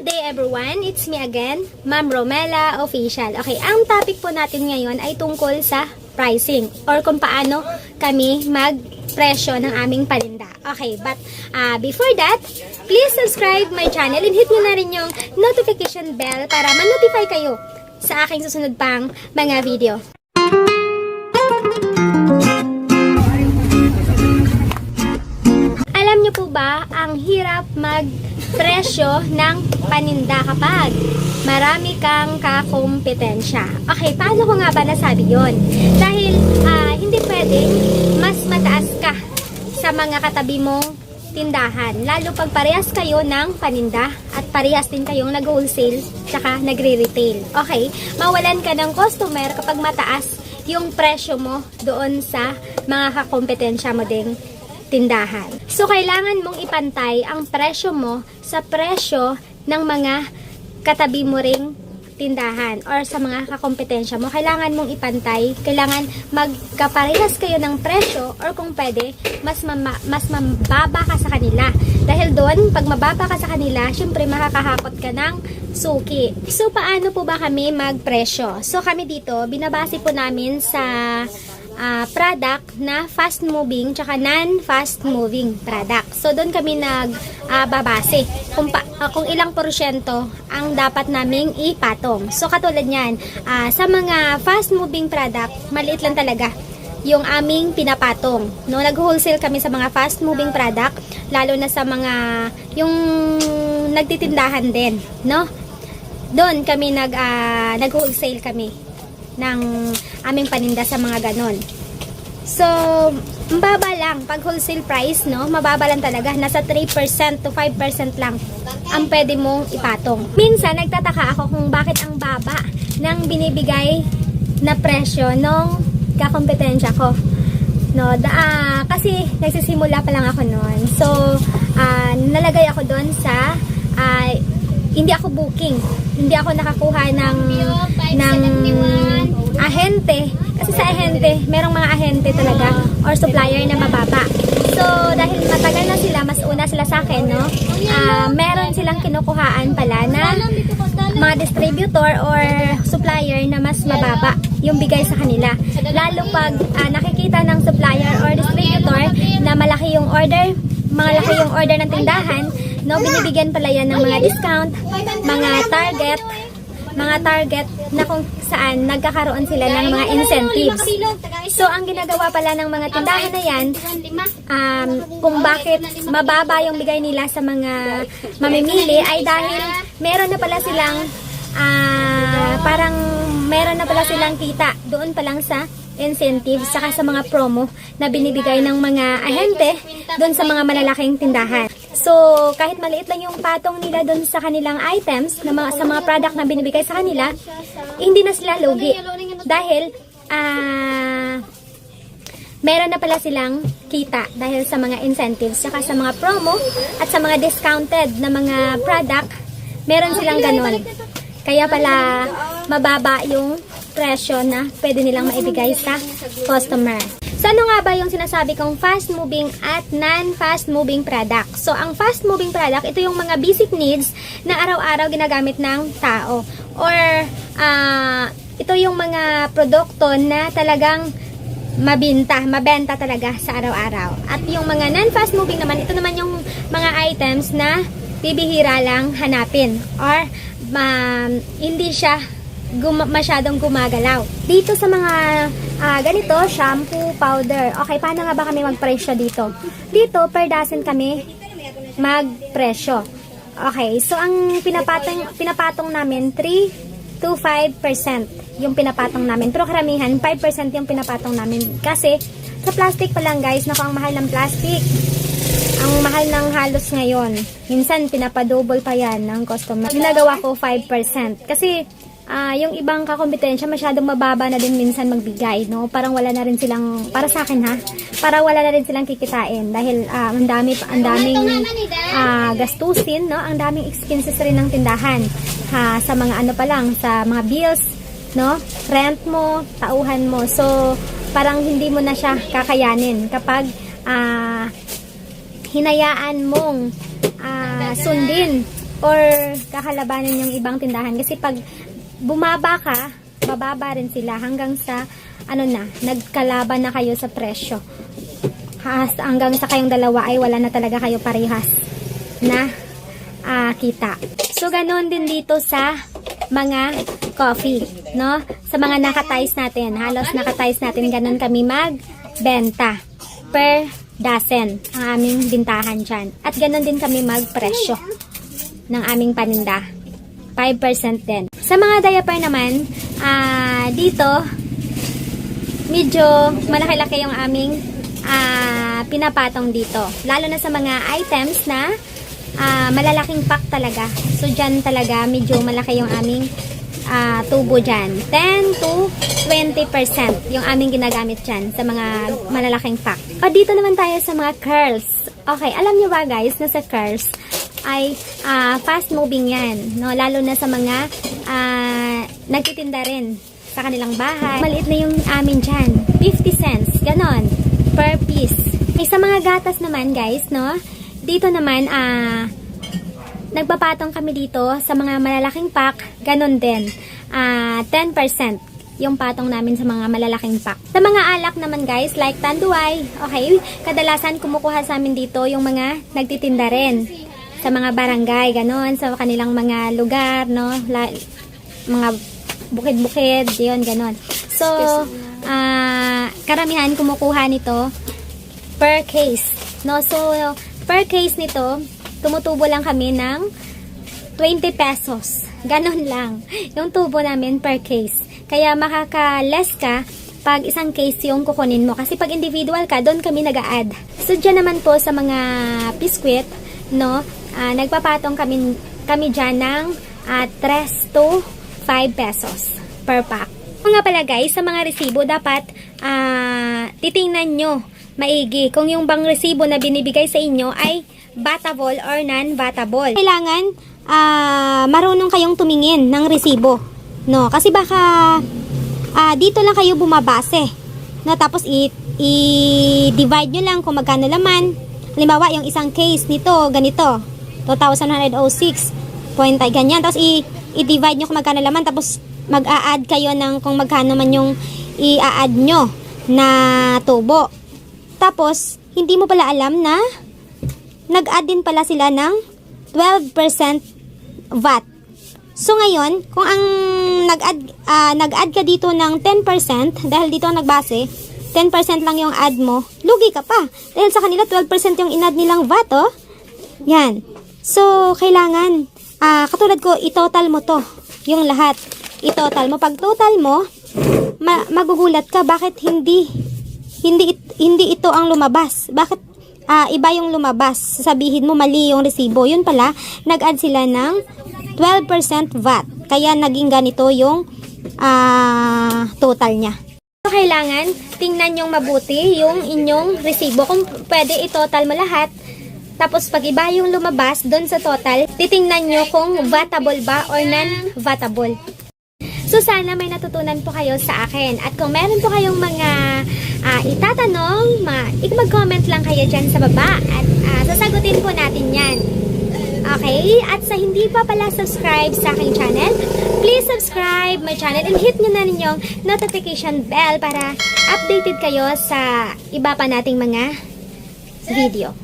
day everyone, it's me again, Ma'am Romela Official. Okay, ang topic po natin ngayon ay tungkol sa pricing or kung paano kami magpresyo ng aming paninda. Okay, but before that, please subscribe my channel and hit nyo na rin yung notification bell para ma-notify kayo sa aking susunod pang mga video. Alam nyo po ba, ang hirap magpresyo ng paninda kapag marami kang kakompetensya. Okay, paano ko nga ba nasabi yon? Dahil hindi pwedeng mas mataas ka sa mga katabi mong tindahan. Lalo pag parehas kayo ng paninda at parehas din kayong nag-wholesale tsaka nagre-retail. Okay, mawalan ka ng customer kapag mataas yung presyo mo doon sa mga kakompetensya mo ding tindahan. So, kailangan mong ipantay ang presyo mo sa presyo ng mga katabi mo ring tindahan or sa mga kakompetensya mo. Kailangan mong ipantay, kailangan magkaparehas kayo ng presyo or kung pwede, mas mababa ka sa kanila. Dahil doon, pag mababa ka sa kanila, syempre makakahakot ka ng suki. So, paano po ba kami magpresyo? So, kami dito, binabase po namin sa product na fast moving tsaka non-fast moving product. So doon kami nagbabase kung ilang porsyento ang dapat naming ipatong. So katulad niyan, sa mga fast moving product, maliit lang talaga yung aming pinapatong. No, nag-wholesale kami sa mga fast moving product, lalo na sa mga yung nagtitindahan din, no? Doon kami nag-wholesale kami ng aming paninda sa mga ganon. So, mababa lang. Pag wholesale price, no, mababa lang talaga. Nasa 3% to 5% lang ang pwede mong ipatong. Minsan, nagtataka ako kung bakit ang baba ng binibigay na presyo nung kakompetensya ko. No, kasi nagsisimula pa lang ako noon. So, nalagay ako doon sa hindi ako booking. Hindi ako nakakuha ng ahente. Kasi sa ahente, merong mga ahente talaga or supplier na mababa. So, dahil matagal na sila, mas una sila sa akin, no? Meron silang kinukuhaan pala na mga distributor or supplier na mas mababa yung bigay sa kanila. Lalo pag nakikita ng supplier or distributor na malaki yung order ng tindahan, no, binibigyan pala yan ng mga discount, mga target na kung saan nagkakaroon sila ng mga incentives. So, ang ginagawa pala ng mga tindahan na yan, kung bakit mababa yung bigay nila sa mga mamimili ay dahil meron na pala silang kita doon pa lang sa incentives saka sa mga promo na binibigay ng mga ahente doon sa mga malalaking tindahan. So, kahit maliit lang yung patong nila doon sa kanilang items, sa mga product na binibigay sa kanila, hindi na sila lugi. Dahil, meron na pala silang kita dahil sa mga incentives, saka sa mga promo, at sa mga discounted na mga product, meron silang ganon. Kaya pala, mababa yung presyo na pwede nilang maibigay sa customer. So, ano nga ba yung sinasabi kong fast-moving at non-fast moving product? So, ang fast-moving product, ito yung mga basic needs na araw-araw ginagamit ng tao. Or, ito yung mga produkto na talagang mabenta talaga sa araw-araw. At yung mga non-fast moving naman, ito naman yung mga items na bibihira lang hanapin. Or, hindi siya masyadong gumagalaw. Dito sa mga ganito, shampoo, powder. Okay, paano nga ba kami magpresyo dito? Dito, per dozen kami magpresyo. Okay, so ang pinapatong namin, 3 to 5% yung pinapatong namin. Pero karamihan, 5% yung pinapatong namin. Kasi, sa plastic pa lang guys, naku, ang mahal ng plastic. Ang mahal ng halos ngayon. Minsan, pinapadouble pa yan ng customer. Ginagawa ko 5%. Kasi, yung ibang kakompetensya masyadong mababa na din minsan magbigay, no? Parang wala na rin silang, para sa akin ha, para wala na rin silang kikitain dahil ang daming gastusin, no? Ang daming expenses rin ng tindahan sa mga ano pa lang, sa mga bills, no? Rent mo, tauhan mo. So, parang hindi mo na siya kakayanin kapag hinayaan mong sundin or kakalabanin yung ibang tindahan. Kasi pag bumaba ka, bababa rin sila hanggang sa nagkalaban na kayo sa presyo. Hanggang sa kayong dalawa ay wala na talaga kayo parehas na kita. So, ganon din dito sa mga coffee, no? Sa mga nakatiles natin, halos nakatiles natin, ganon kami magbenta per dozen ang aming bintahan dyan. At ganon din kami magpresyo ng aming paninda. 5% din. Sa mga diaper naman, dito, medyo malaki-laki yung aming pinapatong dito. Lalo na sa mga items na malalaking pack talaga. So, dyan talaga, medyo malaki yung aming tubo dyan. 10 to 20% yung aming ginagamit dyan sa mga malalaking pack. O, dito naman tayo sa mga curls. Okay, alam nyo ba guys, na sa curls ay fast moving yan. No? Lalo na sa mga nagtitinda rin sa kanilang bahay. Maliit na yung amin dyan. 50 cents. Ganon. Per piece. Sa mga gatas naman guys, no? Dito naman, nagpapatong kami dito sa mga malalaking pack, ganon din. 10% yung patong namin sa mga malalaking pack. Sa mga alak naman guys, like Tanduay, okay, kadalasan kumukuha sa amin dito yung mga nagtitinda rin sa mga barangay, ganon, sa kanilang mga lugar, no? Mga bukid-bukid, yun, ganon. So, karamihan kumukuha nito per case, no? So, per case nito, tumutubo lang kami ng 20 pesos. Ganon lang. Yung tubo namin per case. Kaya makaka-less ka pag isang case yung kukunin mo. Kasi pag individual ka, doon kami nag-a-add. So, dyan naman po sa mga biskwit, no, nagpapatong kami dyan ng 3 to 5 pesos per pack. Nga pala guys, sa mga resibo, dapat titingnan nyo maigi kung yung bang resibo na binibigay sa inyo ay batable or non-batable. Kailangan marunong kayong tumingin ng resibo, no? Kasi baka dito lang kayo bumabase, no? Tapos i-divide nyo lang kung magkano laman. Halimbawa, yung isang case nito, ganito, 2,106 point ay ganyan. Tapos i-divide nyo kung magkano laman. Tapos mag-a-add kayo ng kung magkano man yung i-a-add nyo na tubo. Tapos, hindi mo pala alam na nag-add din pala sila ng 12% VAT. So, ngayon, kung ang nag-add ka dito ng 10%, dahil dito ang nagbase, 10% lang yung add mo, lugi ka pa. Dahil sa kanila, 12% yung in-add nilang VAT, oh. Yan. So, kailangan, katulad ko, i-total mo to. Yung lahat. I-total mo. Pag total mo, magugulat ka, bakit hindi ito ang lumabas? Bakit iba yung lumabas? Sabihin mo mali yung resibo. Yun pala, nag-add sila ng 12% VAT. Kaya naging ganito yung total niya. So, kailangan tingnan yung mabuti yung inyong resibo. Kung pwede i-total mo lahat. Tapos pag iba yung lumabas doon sa total, titingnan nyo kung vatable ba or non-vatable. So, sana may natutunan po kayo sa akin. At kung meron po kayong mga itatanong, mag-comment lang kayo dyan sa baba. At sasagutin po natin yan. Okay? At sa hindi pa pala subscribe sa aking channel, please subscribe my channel and hit nyo na rin yung notification bell para updated kayo sa iba pa nating mga video.